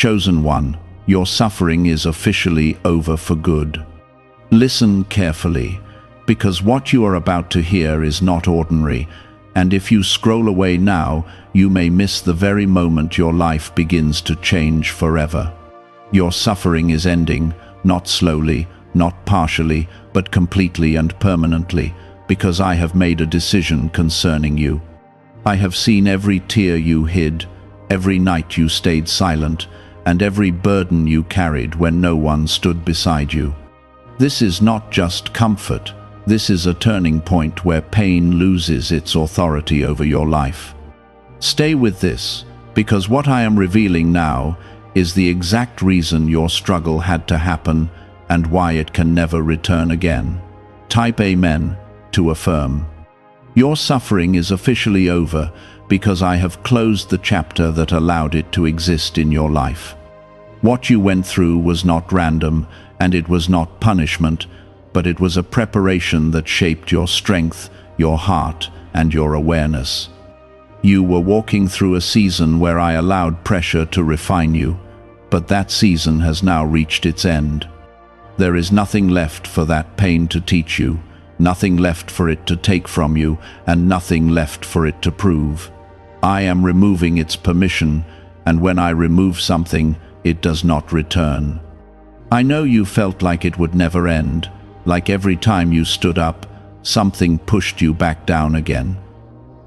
Chosen one, your suffering is officially over for good. Listen carefully, because what you are about to hear is not ordinary, and if you scroll away now, you may miss the very moment your life begins to change forever. Your suffering is ending, not slowly, not partially, but completely and permanently, because I have made a decision concerning you. I have seen every tear you hid, every night you stayed silent, and every burden you carried when no one stood beside you. This is not just comfort. This is a turning point where pain loses its authority over your life. Stay with this, because what I am revealing now is the exact reason your struggle had to happen and why it can never return again. Type Amen to affirm. Your suffering is officially over because I have closed the chapter that allowed it to exist in your life. What you went through was not random, and it was not punishment, but it was a preparation that shaped your strength, your heart, and your awareness. You were walking through a season where I allowed pressure to refine you, but that season has now reached its end. There is nothing left for that pain to teach you, nothing left for it to take from you, and nothing left for it to prove. I am removing its permission, and when I remove something, it does not return. I know you felt like it would never end, like every time you stood up, something pushed you back down again.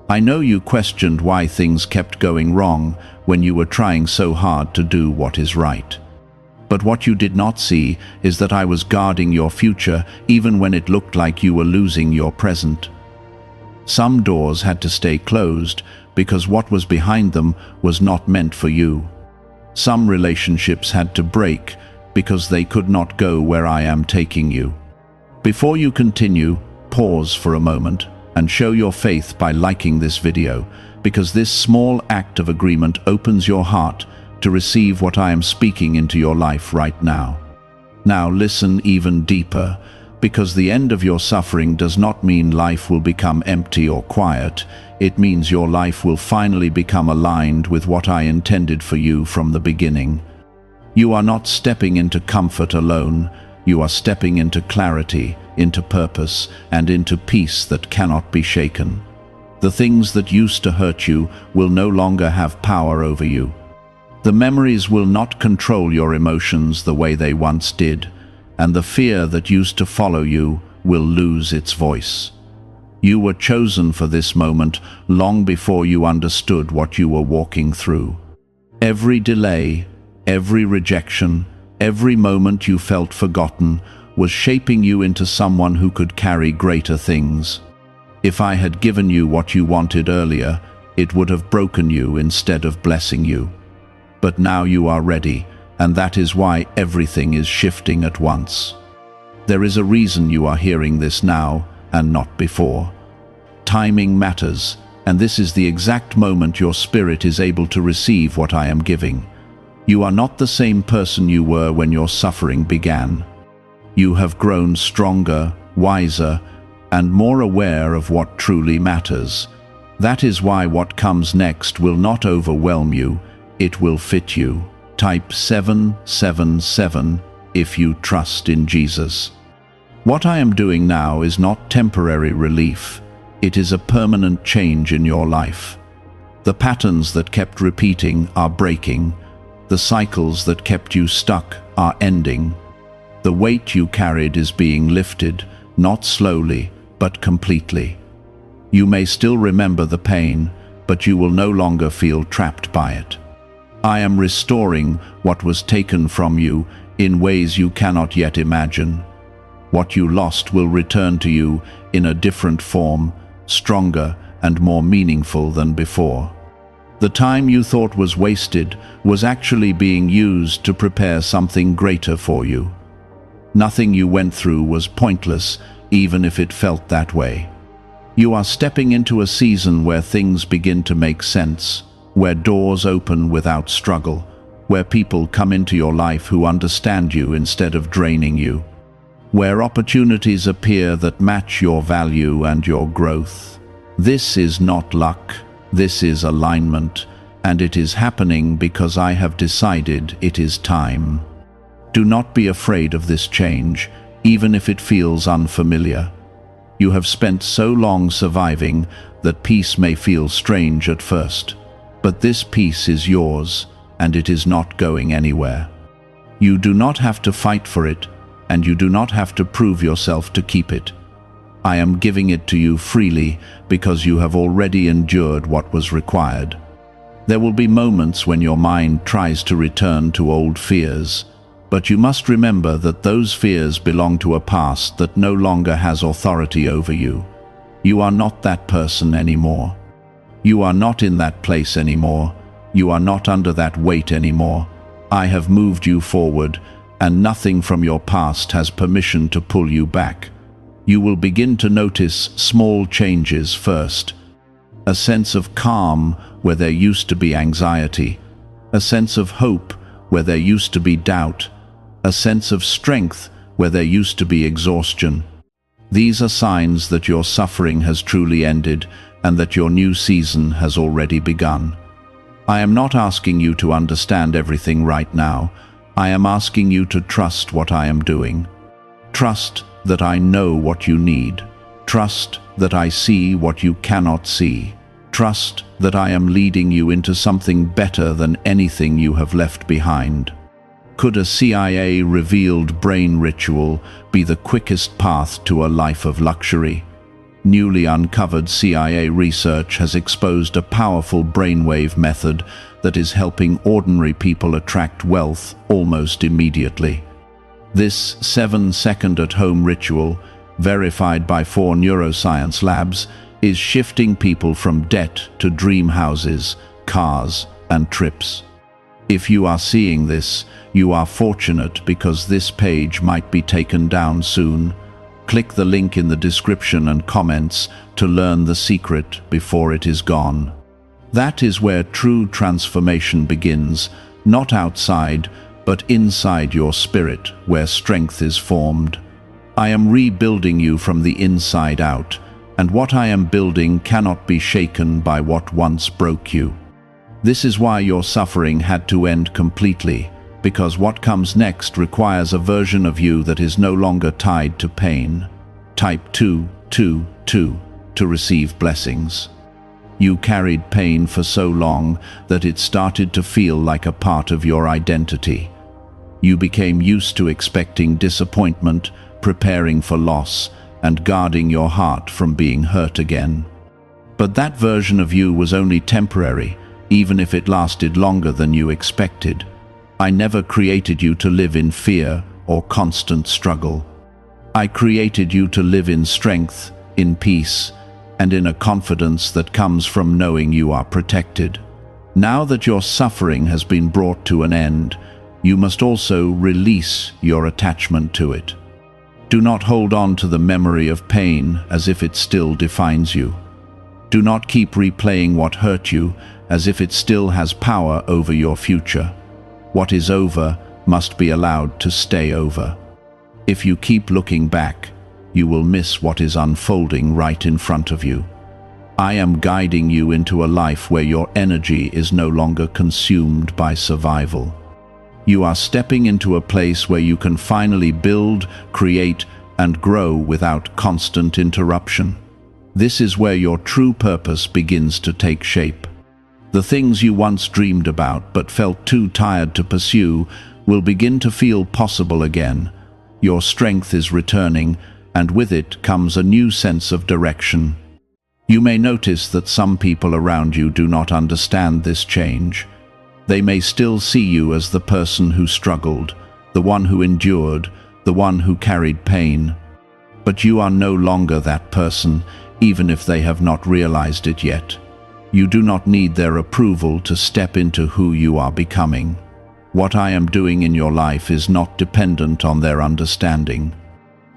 I know you questioned why things kept going wrong when you were trying so hard to do what is right. But what you did not see is that I was guarding your future even when it looked like you were losing your present. Some doors had to stay closed because what was behind them was not meant for you. Some relationships had to break because they could not go where I am taking you. Before you continue, pause for a moment and show your faith by liking this video, because this small act of agreement opens your heart to receive what I am speaking into your life right now. Now listen even deeper, because the end of your suffering does not mean life will become empty or quiet. It means your life will finally become aligned with what I intended for you from the beginning. You are not stepping into comfort alone. You are stepping into clarity, into purpose, and into peace that cannot be shaken. The things that used to hurt you will no longer have power over you. The memories will not control your emotions the way they once did, and the fear that used to follow you will lose its voice. You were chosen for this moment long before you understood what you were walking through. Every delay, every rejection, every moment you felt forgotten was shaping you into someone who could carry greater things. If I had given you what you wanted earlier, it would have broken you instead of blessing you. But now you are ready, and that is why everything is shifting at once. There is a reason you are hearing this now and not before. Timing matters, and this is the exact moment your spirit is able to receive what I am giving. You are not the same person you were when your suffering began. You have grown stronger, wiser, and more aware of what truly matters. That is why what comes next will not overwhelm you, it will fit you. Type 777 if you trust in Jesus. What I am doing now is not temporary relief. It is a permanent change in your life. The patterns that kept repeating are breaking. The cycles that kept you stuck are ending. The weight you carried is being lifted, not slowly, but completely. You may still remember the pain, but you will no longer feel trapped by it. I am restoring what was taken from you in ways you cannot yet imagine. What you lost will return to you in a different form, stronger and more meaningful than before. The time you thought was wasted was actually being used to prepare something greater for you. Nothing you went through was pointless, even if it felt that way. You are stepping into a season where things begin to make sense, where doors open without struggle, where people come into your life who understand you instead of draining you, where opportunities appear that match your value and your growth. This is not luck. This is alignment, and it is happening because I have decided it is time. Do not be afraid of this change, even if it feels unfamiliar. You have spent so long surviving that peace may feel strange at first. But this peace is yours, and it is not going anywhere. You do not have to fight for it, and you do not have to prove yourself to keep it. I am giving it to you freely because you have already endured what was required. There will be moments when your mind tries to return to old fears, but you must remember that those fears belong to a past that no longer has authority over you. You are not that person anymore. You are not in that place anymore. You are not under that weight anymore. I have moved you forward, and nothing from your past has permission to pull you back. You will begin to notice small changes first. A sense of calm where there used to be anxiety. A sense of hope where there used to be doubt. A sense of strength where there used to be exhaustion. These are signs that your suffering has truly ended and that your new season has already begun. I am not asking you to understand everything right now. I am asking you to trust what I am doing. Trust that I know what you need. Trust that I see what you cannot see. Trust that I am leading you into something better than anything you have left behind. Could a CIA-revealed brain ritual be the quickest path to a life of luxury? Newly uncovered CIA research has exposed a powerful brainwave method that is helping ordinary people attract wealth almost immediately. This 7-second at-home ritual, verified by 4 neuroscience labs, is shifting people from debt to dream houses, cars, and trips. If you are seeing this, you are fortunate because this page might be taken down soon. Click the link in the description and comments to learn the secret before it is gone. That is where true transformation begins, not outside, but inside your spirit, where strength is formed. I am rebuilding you from the inside out, and what I am building cannot be shaken by what once broke you. This is why your suffering had to end completely, because what comes next requires a version of you that is no longer tied to pain. Type 222 to receive blessings. You carried pain for so long that it started to feel like a part of your identity. You became used to expecting disappointment, preparing for loss, and guarding your heart from being hurt again. But that version of you was only temporary, even if it lasted longer than you expected. I never created you to live in fear or constant struggle. I created you to live in strength, in peace, and in a confidence that comes from knowing you are protected. Now that your suffering has been brought to an end, you must also release your attachment to it. Do not hold on to the memory of pain as if it still defines you. Do not keep replaying what hurt you as if it still has power over your future. What is over must be allowed to stay over. If you keep looking back, you will miss what is unfolding right in front of you. I am guiding you into a life where your energy is no longer consumed by survival. You are stepping into a place where you can finally build, create, and grow without constant interruption. This is where your true purpose begins to take shape. The things you once dreamed about but felt too tired to pursue will begin to feel possible again. Your strength is returning, and with it comes a new sense of direction. You may notice that some people around you do not understand this change. They may still see you as the person who struggled, the one who endured, the one who carried pain. But you are no longer that person, even if they have not realized it yet. You do not need their approval to step into who you are becoming. What I am doing in your life is not dependent on their understanding.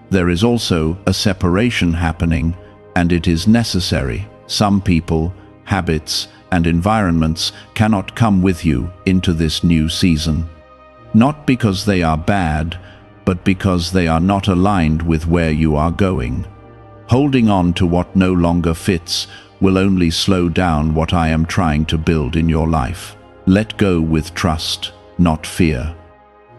There is also a separation happening, and it is necessary. Some people, habits, and environments cannot come with you into this new season. Not because they are bad, but because they are not aligned with where you are going. Holding on to what no longer fits will only slow down what I am trying to build in your life. Let go with trust, not fear.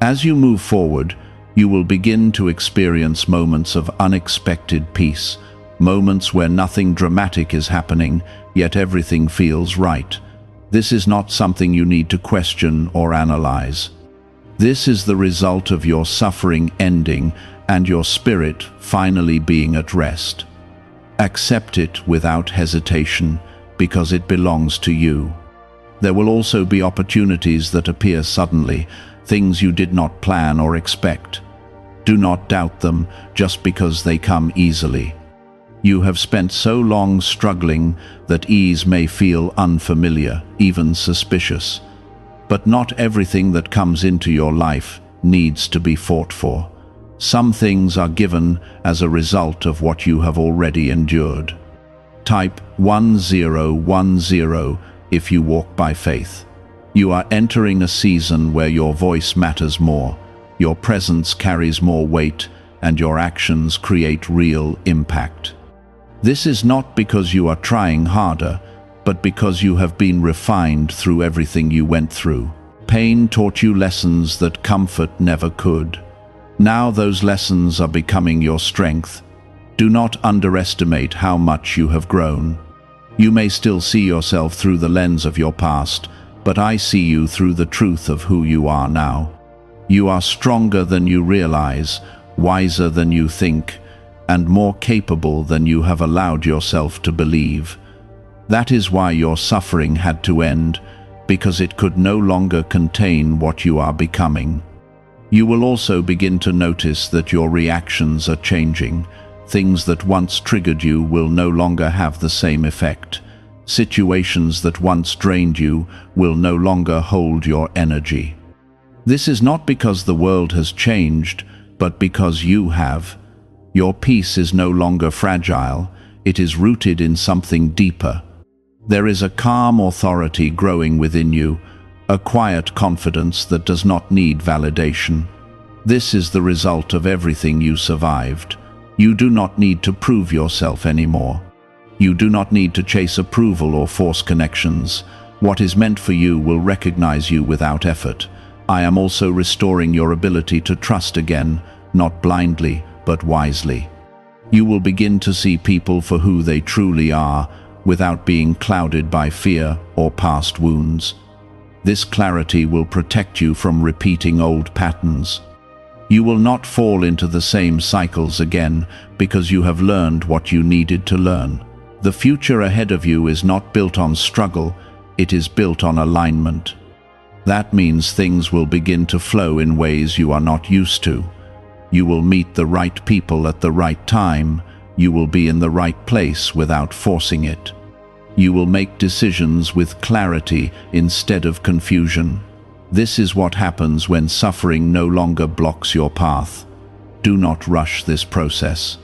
As you move forward, you will begin to experience moments of unexpected peace, moments where nothing dramatic is happening, yet everything feels right. This is not something you need to question or analyze. This is the result of your suffering ending and your spirit finally being at rest. Accept it without hesitation, because it belongs to you. There will also be opportunities that appear suddenly, things you did not plan or expect. Do not doubt them just because they come easily. You have spent so long struggling that ease may feel unfamiliar, even suspicious. But not everything that comes into your life needs to be fought for. Some things are given as a result of what you have already endured. Type 1010 if you walk by faith. You are entering a season where your voice matters more, your presence carries more weight, and your actions create real impact. This is not because you are trying harder, but because you have been refined through everything you went through. Pain taught you lessons that comfort never could. Now those lessons are becoming your strength. Do not underestimate how much you have grown. You may still see yourself through the lens of your past, but I see you through the truth of who you are now. You are stronger than you realize, wiser than you think, and more capable than you have allowed yourself to believe. That is why your suffering had to end, because it could no longer contain what you are becoming. You will also begin to notice that your reactions are changing. Things that once triggered you will no longer have the same effect. Situations that once drained you will no longer hold your energy. This is not because the world has changed, but because you have. Your peace is no longer fragile, it is rooted in something deeper. There is a calm authority growing within you, a quiet confidence that does not need validation. This is the result of everything you survived. You do not need to prove yourself anymore. You do not need to chase approval or force connections. What is meant for you will recognize you without effort. I am also restoring your ability to trust again, not blindly, but wisely. You will begin to see people for who they truly are, without being clouded by fear or past wounds. This clarity will protect you from repeating old patterns. You will not fall into the same cycles again because you have learned what you needed to learn. The future ahead of you is not built on struggle, it is built on alignment. That means things will begin to flow in ways you are not used to. You will meet the right people at the right time. You will be in the right place without forcing it. You will make decisions with clarity instead of confusion. This is what happens when suffering no longer blocks your path. Do not rush this process.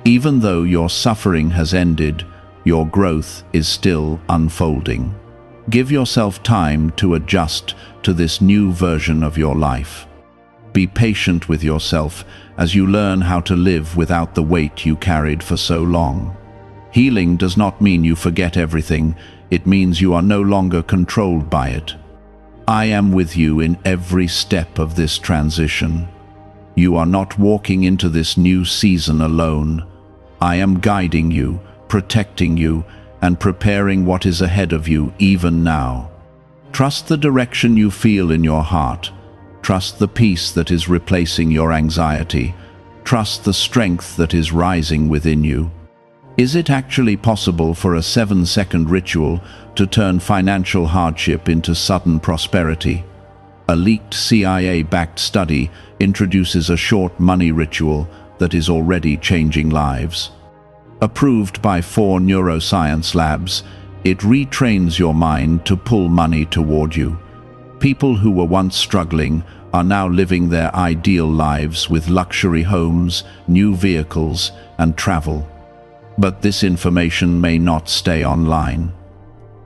Even though your suffering has ended, your growth is still unfolding. Give yourself time to adjust to this new version of your life. Be patient with yourself as you learn how to live without the weight you carried for so long. Healing does not mean you forget everything, it means you are no longer controlled by it. I am with you in every step of this transition. You are not walking into this new season alone. I am guiding you, protecting you, and preparing what is ahead of you even now. Trust the direction you feel in your heart. Trust the peace that is replacing your anxiety. Trust the strength that is rising within you. Is it actually possible for a 7-second ritual to turn financial hardship into sudden prosperity? A leaked CIA-backed study introduces a short money ritual that is already changing lives. Approved by 4 neuroscience labs, it retrains your mind to pull money toward you. People who were once struggling are now living their ideal lives with luxury homes, new vehicles, and travel. But this information may not stay online.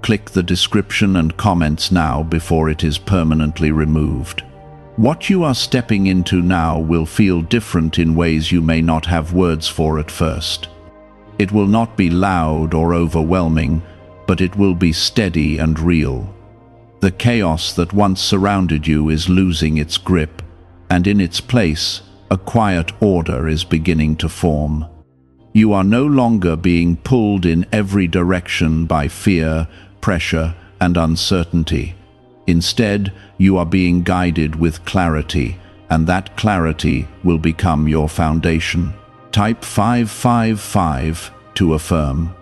Click the description and comments now before it is permanently removed. What you are stepping into now will feel different in ways you may not have words for at first. It will not be loud or overwhelming, but it will be steady and real. The chaos that once surrounded you is losing its grip, and in its place, a quiet order is beginning to form. You are no longer being pulled in every direction by fear, pressure, and uncertainty. Instead, you are being guided with clarity, and that clarity will become your foundation. Type 555 to affirm.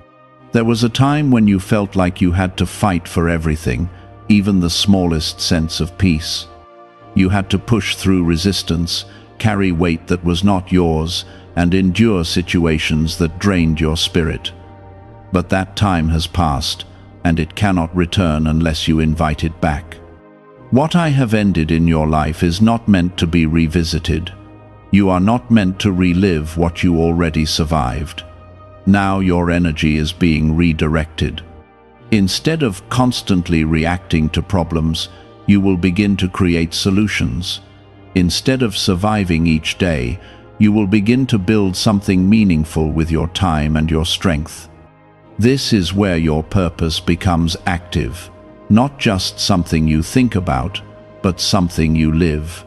There was a time when you felt like you had to fight for everything, even the smallest sense of peace. You had to push through resistance, carry weight that was not yours, and endure situations that drained your spirit. But that time has passed, and it cannot return unless you invite it back. What I have ended in your life is not meant to be revisited. You are not meant to relive what you already survived. Now your energy is being redirected. Instead of constantly reacting to problems, you will begin to create solutions. Instead of surviving each day, you will begin to build something meaningful with your time and your strength. This is where your purpose becomes active, not just something you think about, but something you live.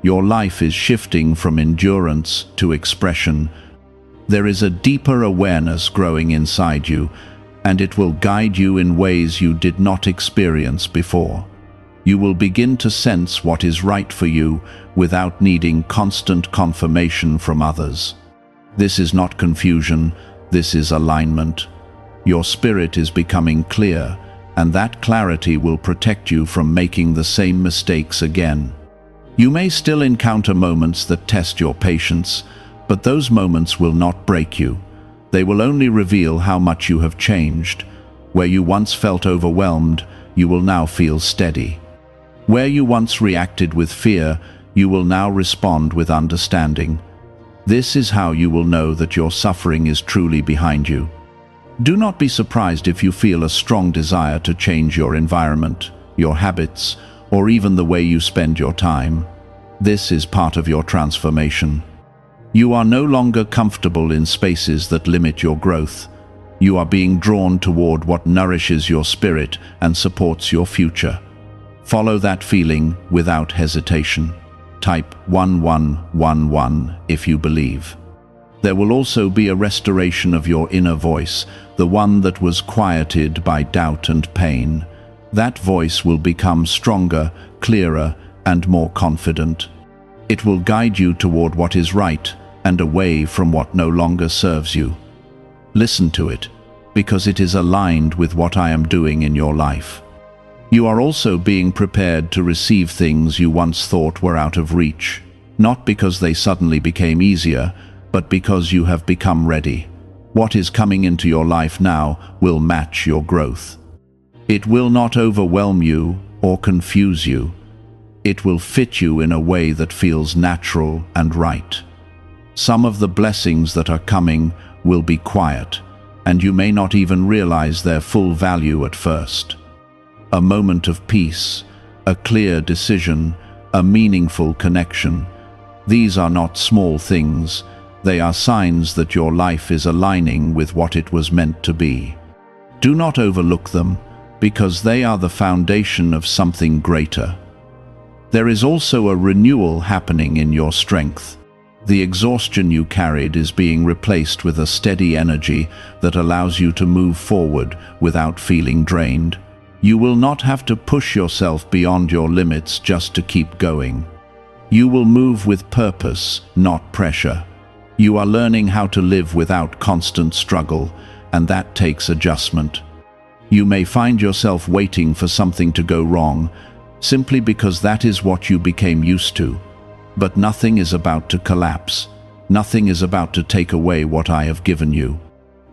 Your life is shifting from endurance to expression. There is a deeper awareness growing inside you, and it will guide you in ways you did not experience before. You will begin to sense what is right for you without needing constant confirmation from others. This is not confusion, this is alignment. Your spirit is becoming clear, and that clarity will protect you from making the same mistakes again. You may still encounter moments that test your patience, but those moments will not break you. They will only reveal how much you have changed. Where you once felt overwhelmed, you will now feel steady. Where you once reacted with fear, you will now respond with understanding. This is how you will know that your suffering is truly behind you. Do not be surprised if you feel a strong desire to change your environment, your habits, or even the way you spend your time. This is part of your transformation. You are no longer comfortable in spaces that limit your growth. You are being drawn toward what nourishes your spirit and supports your future. Follow that feeling without hesitation. Type 1111 if you believe. There will also be a restoration of your inner voice, the one that was quieted by doubt and pain. That voice will become stronger, clearer, and more confident. It will guide you toward what is right and away from what no longer serves you. Listen to it, because it is aligned with what I am doing in your life. You are also being prepared to receive things you once thought were out of reach, not because they suddenly became easier, but because you have become ready. What is coming into your life now will match your growth. It will not overwhelm you or confuse you. It will fit you in a way that feels natural and right. Some of the blessings that are coming will be quiet, and you may not even realize their full value at first. A moment of peace, a clear decision, a meaningful connection. These are not small things. They are signs that your life is aligning with what it was meant to be. Do not overlook them, because they are the foundation of something greater. There is also a renewal happening in your strength. The exhaustion you carried is being replaced with a steady energy that allows you to move forward without feeling drained. You will not have to push yourself beyond your limits just to keep going. You will move with purpose, not pressure. You are learning how to live without constant struggle, and that takes adjustment. You may find yourself waiting for something to go wrong, simply because that is what you became used to. But nothing is about to collapse. Nothing is about to take away what I have given you.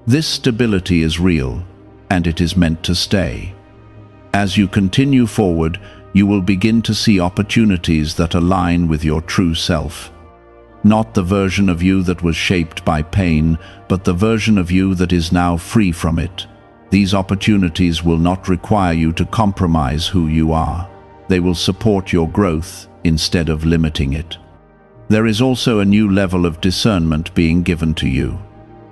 This stability is real, and it is meant to stay. As you continue forward, you will begin to see opportunities that align with your true self. Not the version of you that was shaped by pain, but the version of you that is now free from it. These opportunities will not require you to compromise who you are. They will support your growth instead of limiting it. There is also a new level of discernment being given to you.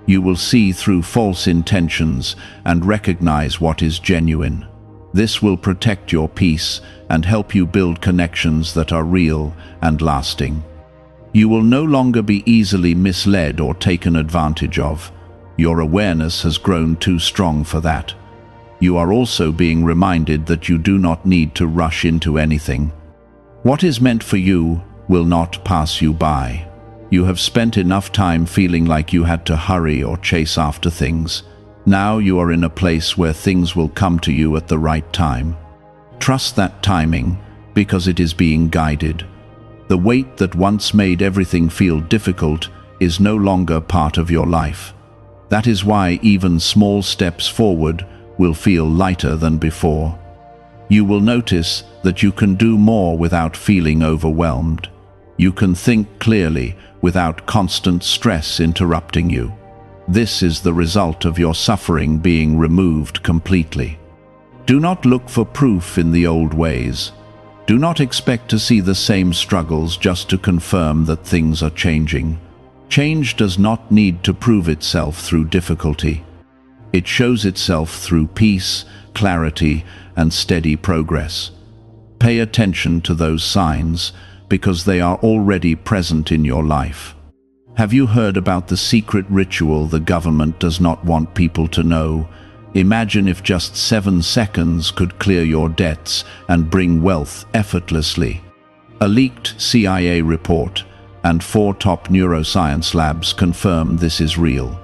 You will see through false intentions and recognize what is genuine. This will protect your peace and help you build connections that are real and lasting. You will no longer be easily misled or taken advantage of. Your awareness has grown too strong for that. You are also being reminded that you do not need to rush into anything. What is meant for you will not pass you by. You have spent enough time feeling like you had to hurry or chase after things. Now you are in a place where things will come to you at the right time. Trust that timing, because it is being guided. The weight that once made everything feel difficult is no longer part of your life. That is why even small steps forward will feel lighter than before. You will notice that you can do more without feeling overwhelmed. You can think clearly without constant stress interrupting you. This is the result of your suffering being removed completely. Do not look for proof in the old ways. Do not expect to see the same struggles just to confirm that things are changing. Change does not need to prove itself through difficulty. It shows itself through peace, clarity, and steady progress. Pay attention to those signs, because they are already present in your life. Have you heard about the secret ritual the government does not want people to know? Imagine if just 7 seconds could clear your debts and bring wealth effortlessly. A leaked CIA report and 4 top neuroscience labs confirm this is real.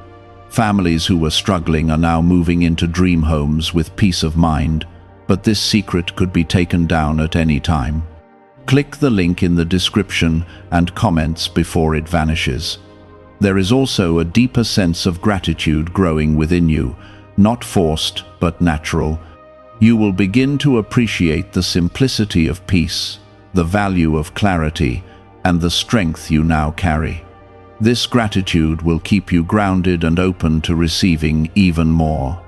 Families who were struggling are now moving into dream homes with peace of mind, but this secret could be taken down at any time. Click the link in the description and comments before it vanishes. There is also a deeper sense of gratitude growing within you, not forced but natural. You will begin to appreciate the simplicity of peace, the value of clarity, and the strength you now carry. This gratitude will keep you grounded and open to receiving even more.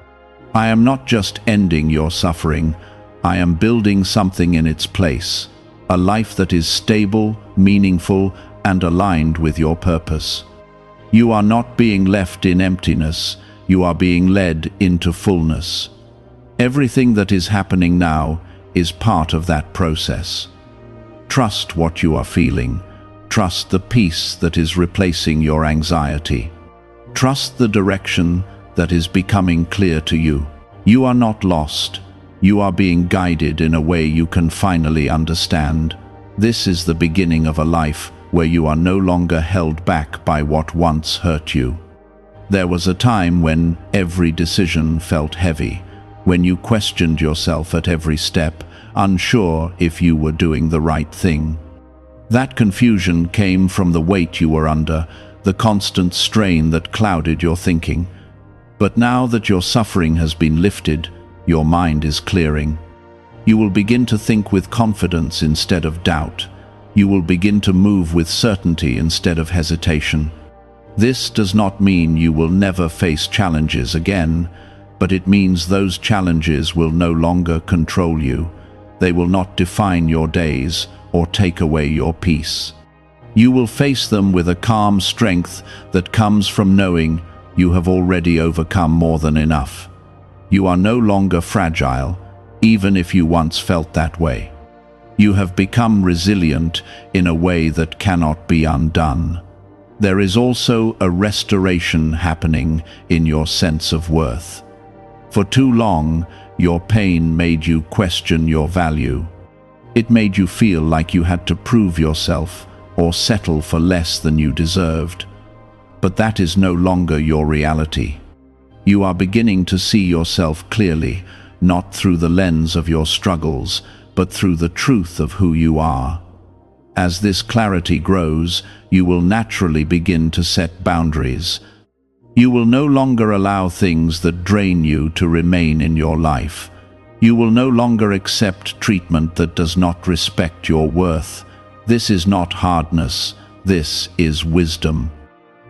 I am not just ending your suffering, I am building something in its place. A life that is stable, meaningful, and aligned with your purpose. You are not being left in emptiness, you are being led into fullness. Everything that is happening now is part of that process. Trust what you are feeling. Trust the peace that is replacing your anxiety. Trust the direction that is becoming clear to you. You are not lost. You are being guided in a way you can finally understand. This is the beginning of a life where you are no longer held back by what once hurt you. There was a time when every decision felt heavy, when you questioned yourself at every step, unsure if you were doing the right thing. That confusion came from the weight you were under, the constant strain that clouded your thinking. But now that your suffering has been lifted, your mind is clearing. You will begin to think with confidence instead of doubt. You will begin to move with certainty instead of hesitation. This does not mean you will never face challenges again, but it means those challenges will no longer control you. They will not define your days or take away your peace. You will face them with a calm strength that comes from knowing you have already overcome more than enough. You are no longer fragile, even if you once felt that way. You have become resilient in a way that cannot be undone. There is also a restoration happening in your sense of worth. For too long, your pain made you question your value. It made you feel like you had to prove yourself or settle for less than you deserved. But that is no longer your reality. You are beginning to see yourself clearly, not through the lens of your struggles, but through the truth of who you are. As this clarity grows, you will naturally begin to set boundaries. You will no longer allow things that drain you to remain in your life. You will no longer accept treatment that does not respect your worth. This is not hardness, this is wisdom.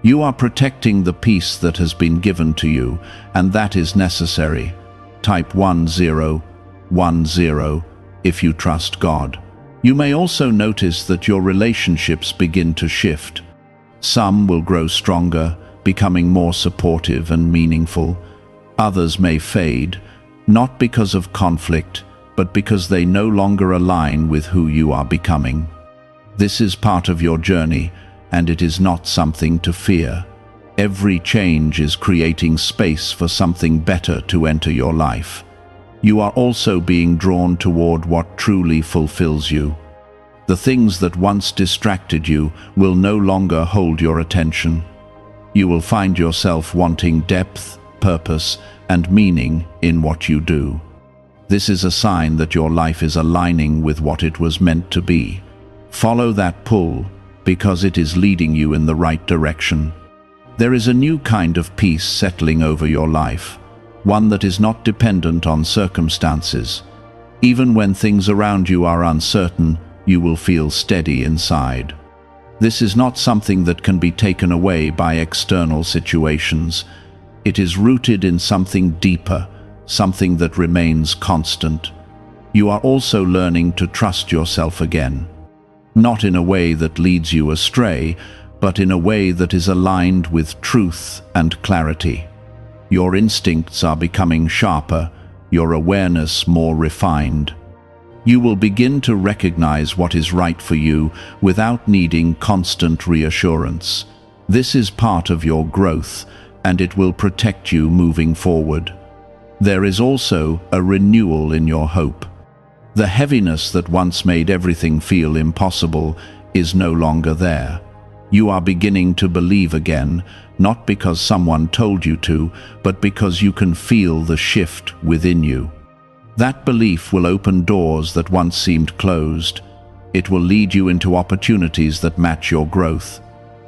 You are protecting the peace that has been given to you, and that is necessary. Type 1010 if you trust God. You may also notice that your relationships begin to shift. Some will grow stronger becoming more supportive and meaningful. Others may fade, not because of conflict, but because they no longer align with who you are becoming. This is part of your journey, and it is not something to fear. Every change is creating space for something better to enter your life. You are also being drawn toward what truly fulfills you. The things that once distracted you will no longer hold your attention. You will find yourself wanting depth, purpose, and meaning in what you do. This is a sign that your life is aligning with what it was meant to be. Follow that pull, because it is leading you in the right direction. There is a new kind of peace settling over your life, one that is not dependent on circumstances. Even when things around you are uncertain, you will feel steady inside. This is not something that can be taken away by external situations. It is rooted in something deeper, something that remains constant. You are also learning to trust yourself again. Not in a way that leads you astray, but in a way that is aligned with truth and clarity. Your instincts are becoming sharper, your awareness more refined. You will begin to recognize what is right for you without needing constant reassurance. This is part of your growth, and it will protect you moving forward. There is also a renewal in your hope. The heaviness that once made everything feel impossible is no longer there. You are beginning to believe again, not because someone told you to, but because you can feel the shift within you. That belief will open doors that once seemed closed. It will lead you into opportunities that match your growth.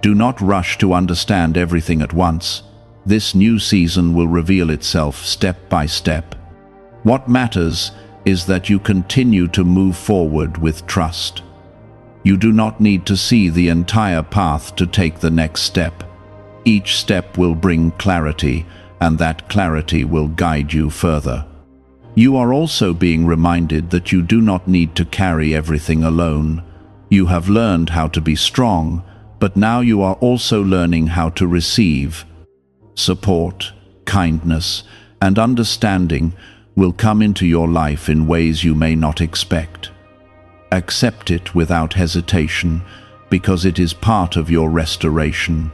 Do not rush to understand everything at once. This new season will reveal itself step by step. What matters is that you continue to move forward with trust. You do not need to see the entire path to take the next step. Each step will bring clarity, and that clarity will guide you further. You are also being reminded that you do not need to carry everything alone. You have learned how to be strong, but now you are also learning how to receive. Support, kindness, and understanding will come into your life in ways you may not expect. Accept it without hesitation, because it is part of your restoration.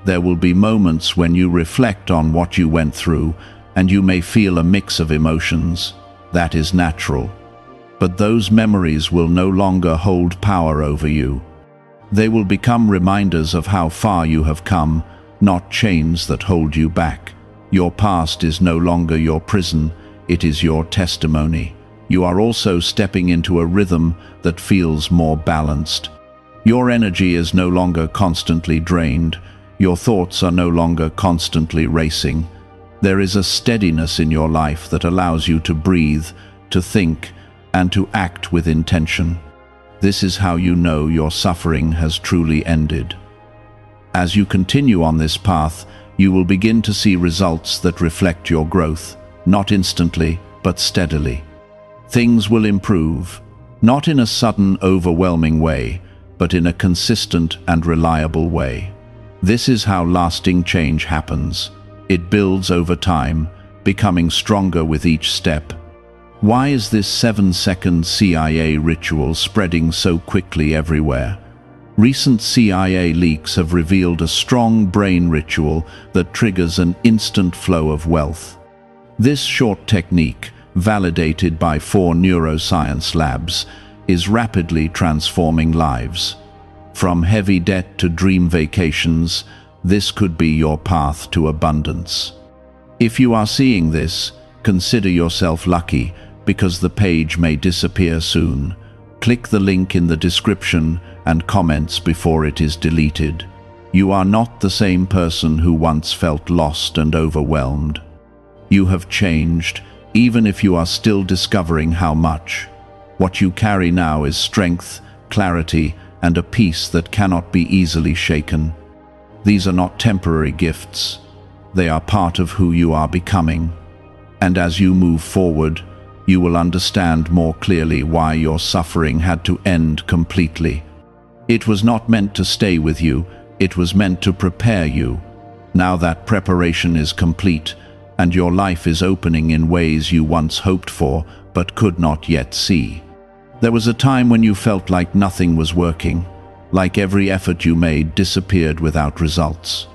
There will be moments when you reflect on what you went through, and you may feel a mix of emotions. That is natural. But those memories will no longer hold power over you. They will become reminders of how far you have come, not chains that hold you back. Your past is no longer your prison, it is your testimony. You are also stepping into a rhythm that feels more balanced. Your energy is no longer constantly drained. Your thoughts are no longer constantly racing. There is a steadiness in your life that allows you to breathe, to think, and to act with intention. This is how you know your suffering has truly ended. As you continue on this path, you will begin to see results that reflect your growth, not instantly, but steadily. Things will improve, not in a sudden, overwhelming way, but in a consistent and reliable way. This is how lasting change happens. It builds over time, becoming stronger with each step. Why is this 7-second CIA ritual spreading so quickly everywhere? Recent CIA leaks have revealed a strong brain ritual that triggers an instant flow of wealth. This short technique, validated by 4 neuroscience labs, is rapidly transforming lives. From heavy debt to dream vacations, this could be your path to abundance. If you are seeing this, consider yourself lucky, because the page may disappear soon. Click the link in the description and comments before it is deleted. You are not the same person who once felt lost and overwhelmed. You have changed, even if you are still discovering how much. What you carry now is strength, clarity, and a peace that cannot be easily shaken. These are not temporary gifts. They are part of who you are becoming. And as you move forward, you will understand more clearly why your suffering had to end completely. It was not meant to stay with you, it was meant to prepare you. Now that preparation is complete, and your life is opening in ways you once hoped for but could not yet see. There was a time when you felt like nothing was working, like every effort you made disappeared without results.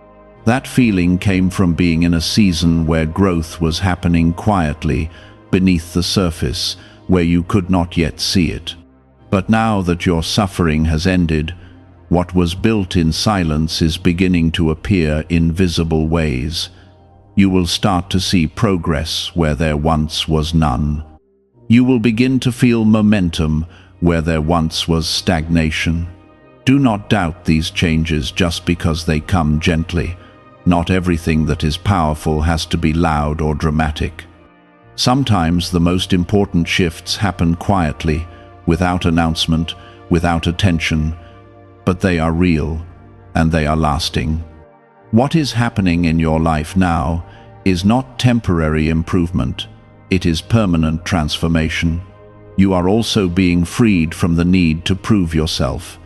That feeling came from being in a season where growth was happening quietly beneath the surface, where you could not yet see it. But now that your suffering has ended, what was built in silence is beginning to appear in visible ways. You will start to see progress where there once was none. You will begin to feel momentum where there once was stagnation. Do not doubt these changes just because they come gently. Not everything that is powerful has to be loud or dramatic. Sometimes the most important shifts happen quietly, without announcement, without attention, but they are real and they are lasting. What is happening in your life now is not temporary improvement, it is permanent transformation. You are also being freed from the need to prove yourself.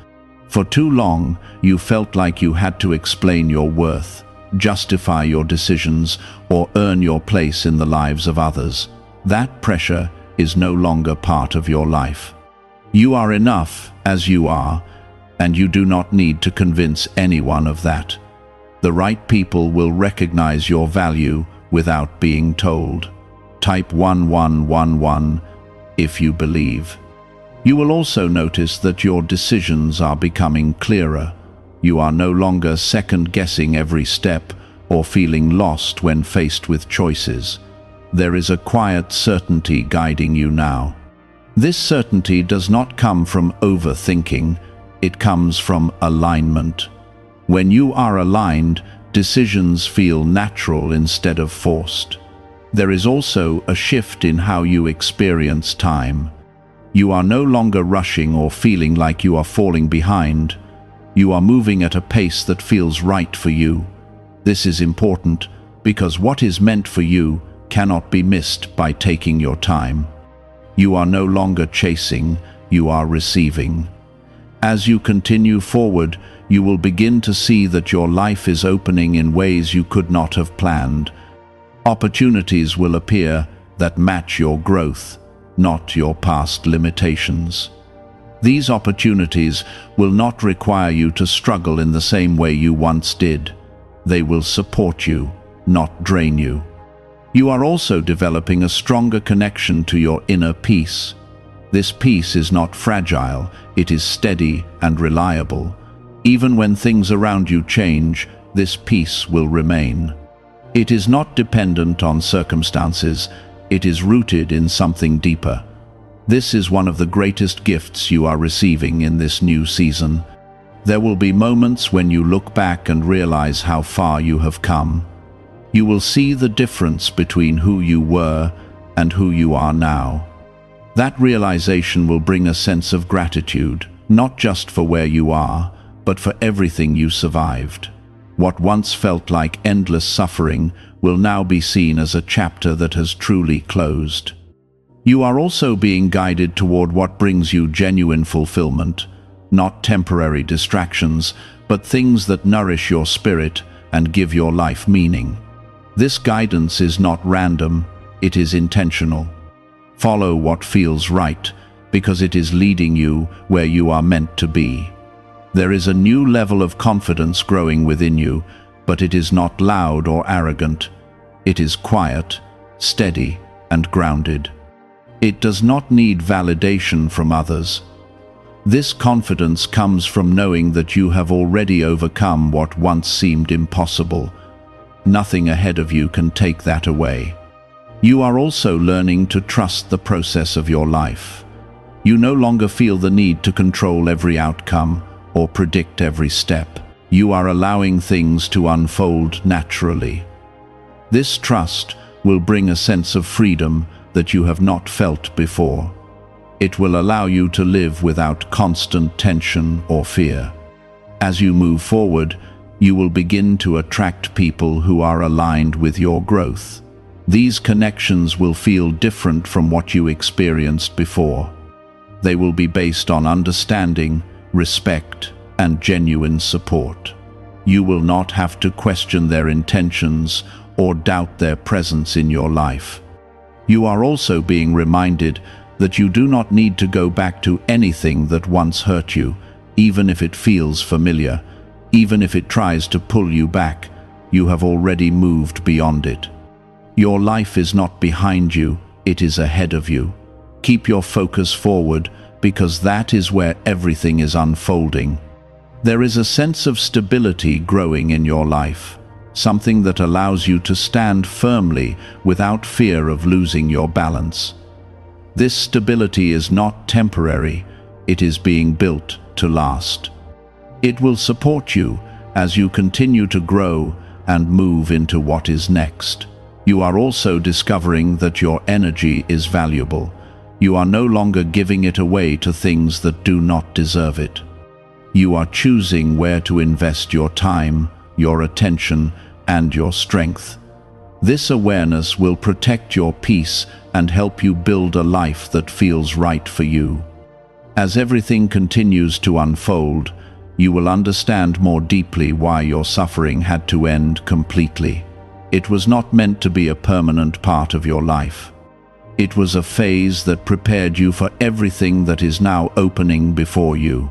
For too long, you felt like you had to explain your worth, justify your decisions, or earn your place in the lives of others. That pressure is no longer part of your life. You are enough as you are, and you do not need to convince anyone of that. The right people will recognize your value without being told. Type 1111 if you believe. You will also notice that your decisions are becoming clearer. You are no longer second-guessing every step or feeling lost when faced with choices. There is a quiet certainty guiding you now. This certainty does not come from overthinking, it comes from alignment. When you are aligned, decisions feel natural instead of forced. There is also a shift in how you experience time. You are no longer rushing or feeling like you are falling behind. You are moving at a pace that feels right for you. This is important because what is meant for you cannot be missed by taking your time. You are no longer chasing, you are receiving. As you continue forward, you will begin to see that your life is opening in ways you could not have planned. Opportunities will appear that match your growth, not your past limitations. These opportunities will not require you to struggle in the same way you once did. They will support you, not drain you. You are also developing a stronger connection to your inner peace. This peace is not fragile, it is steady and reliable. Even when things around you change, this peace will remain. It is not dependent on circumstances, it is rooted in something deeper. This is one of the greatest gifts you are receiving in this new season. There will be moments when you look back and realize how far you have come. You will see the difference between who you were and who you are now. That realization will bring a sense of gratitude, not just for where you are, but for everything you survived. What once felt like endless suffering will now be seen as a chapter that has truly closed. You are also being guided toward what brings you genuine fulfillment, not temporary distractions, but things that nourish your spirit and give your life meaning. This guidance is not random, it is intentional. Follow what feels right, because it is leading you where you are meant to be. There is a new level of confidence growing within you, but it is not loud or arrogant. It is quiet, steady, and grounded. It does not need validation from others. This confidence comes from knowing that you have already overcome what once seemed impossible. Nothing ahead of you can take that away. You are also learning to trust the process of your life. You no longer feel the need to control every outcome or predict every step. You are allowing things to unfold naturally. This trust will bring a sense of freedom that you have not felt before. It will allow you to live without constant tension or fear. As you move forward, you will begin to attract people who are aligned with your growth. These connections will feel different from what you experienced before. They will be based on understanding, respect, and genuine support. You will not have to question their intentions or doubt their presence in your life. You are also being reminded that you do not need to go back to anything that once hurt you, even if it feels familiar, even if it tries to pull you back. You have already moved beyond it. Your life is not behind you, it is ahead of you. Keep your focus forward, because that is where everything is unfolding. There is a sense of stability growing in your life, something that allows you to stand firmly without fear of losing your balance. This stability is not temporary, it is being built to last. It will support you as you continue to grow and move into what is next. You are also discovering that your energy is valuable. You are no longer giving it away to things that do not deserve it. You are choosing where to invest your time, your attention, and your strength. This awareness will protect your peace and help you build a life that feels right for you. As everything continues to unfold, you will understand more deeply why your suffering had to end completely. It was not meant to be a permanent part of your life. It was a phase that prepared you for everything that is now opening before you.